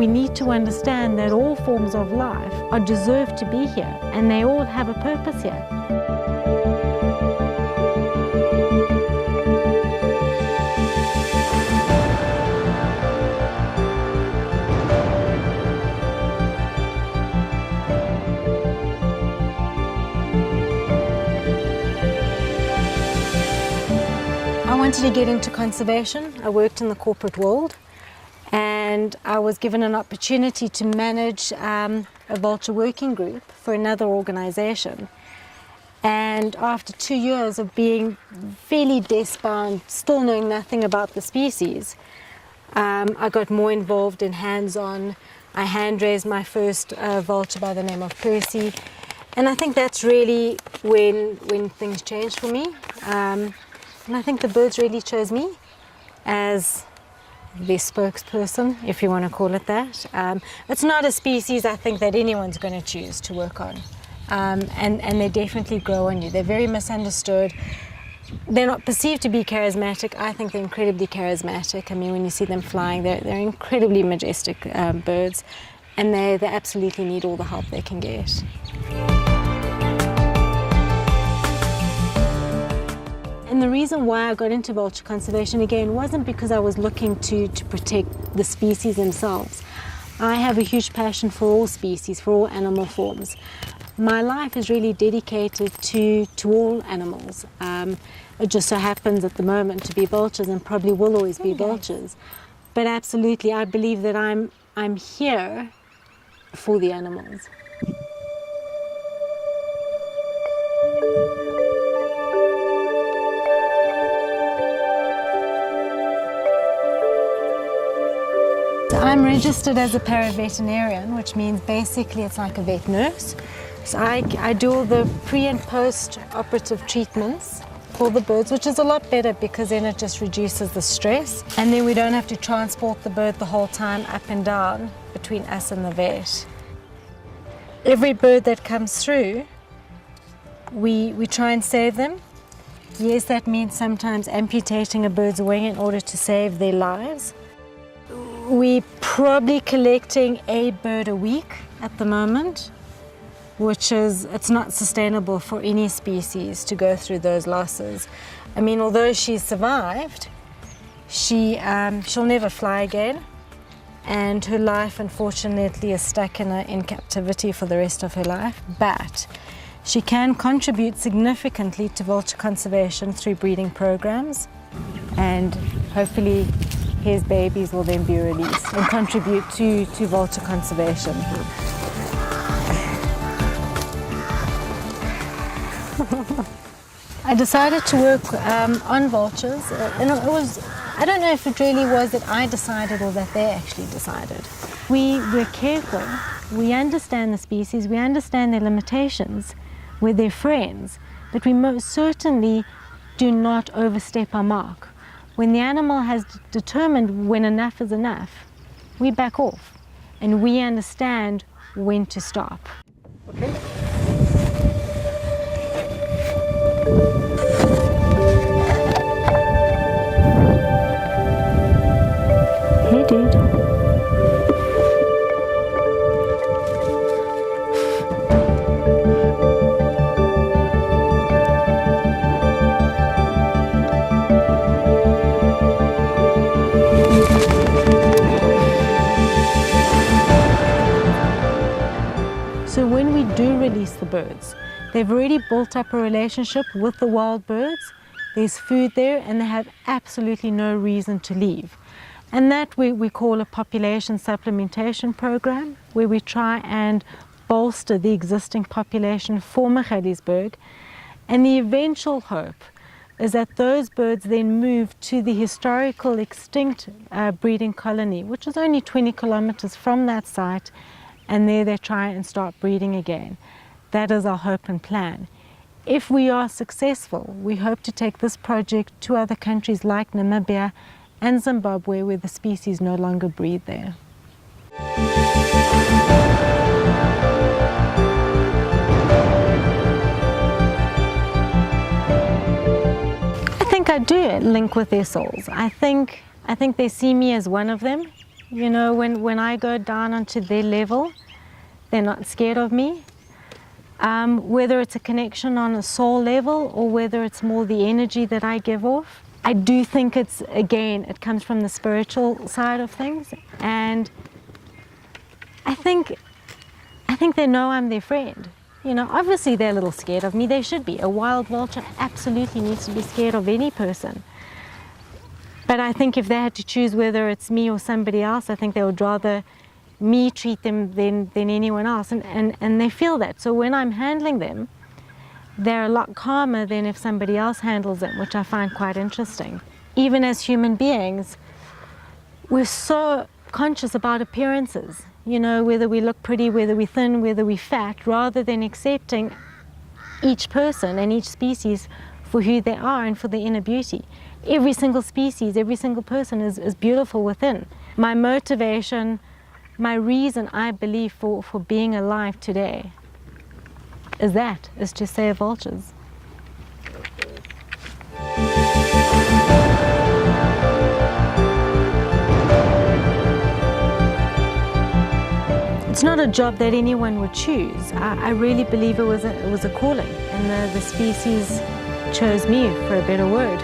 we need to understand that all forms of life are deserved to be here, and they all have a purpose here. I wanted to get into conservation. I worked in the corporate world, and I was given an opportunity to manage a vulture working group for another organization. And after 2 years of being fairly desk-bound, still knowing nothing about the species, I got more involved in hands-on. I hand-raised my first vulture by the name of Percy. And I think that's really when things changed for me. And I think the birds really chose me as their spokesperson, if you want to call it that. It's not a species I think that anyone's going to choose to work on. And they definitely grow on you. They're very misunderstood. They're not perceived to be charismatic. I think they're incredibly charismatic. I mean, when you see them flying, they're incredibly majestic birds, and they absolutely need all the help they can get. And the reason why I got into vulture conservation again wasn't because I was looking to protect the species themselves. I have a huge passion for all species, for all animal forms. My life is really dedicated to all animals. It just so happens at the moment to be vultures, and probably will always be vultures. But absolutely, I believe that I'm here for the animals. I'm registered as a paraveterinarian, which means basically it's like a vet nurse. So I do all the pre and post operative treatments for the birds, which is a lot better because then it just reduces the stress. And then we don't have to transport the bird the whole time up and down between us and the vet. Every bird that comes through, we try and save them. Yes, that means sometimes amputating a bird's wing in order to save their lives. We're probably collecting a bird a week at the moment, it's not sustainable for any species to go through those losses. I mean, although she's survived, she'll never fly again, and her life unfortunately is stuck in captivity for the rest of her life. But she can contribute significantly to vulture conservation through breeding programs, and hopefully his babies will then be released and contribute to vulture conservation. I decided to work on vultures, and I don't know if it really was that I decided or that they actually decided. We're careful, we understand the species, we understand their limitations, we're their friends, but we most certainly do not overstep our mark. When the animal has determined when enough is enough, we back off, and we understand when to stop. Okay. Hey, dude. So when we do release the birds, they've already built up a relationship with the wild birds. There's food there, and they have absolutely no reason to leave. And that we call a population supplementation program, where we try and bolster the existing population for Magaliesberg. And the eventual hope is that those birds then move to the historical extinct breeding colony, which is only 20 kilometers from that site, and there they try and start breeding again. That is our hope and plan. If we are successful, we hope to take this project to other countries like Namibia and Zimbabwe, where the species no longer breed there. I think I do link with their souls. I think they see me as one of them. You know, when I go down onto their level, they're not scared of me. Whether it's a connection on a soul level or whether it's more the energy that I give off. I do think it's, again, it comes from the spiritual side of things, and I think they know I'm their friend. You know, obviously they're a little scared of me. They should be. A wild vulture absolutely needs to be scared of any person. But I think if they had to choose whether it's me or somebody else, I think they would rather me treat them than anyone else, and they feel that. So when I'm handling them, they're a lot calmer than if somebody else handles them, which I find quite interesting. Even as human beings, we're so conscious about appearances, you know, whether we look pretty, whether we're thin, whether we're fat, rather than accepting each person and each species for who they are and for their inner beauty. Every single species, every single person is beautiful within. My motivation, my reason, I believe, for being alive today is to save vultures. It's not a job that anyone would choose. I really believe it was a calling, and the species chose me, for a better word.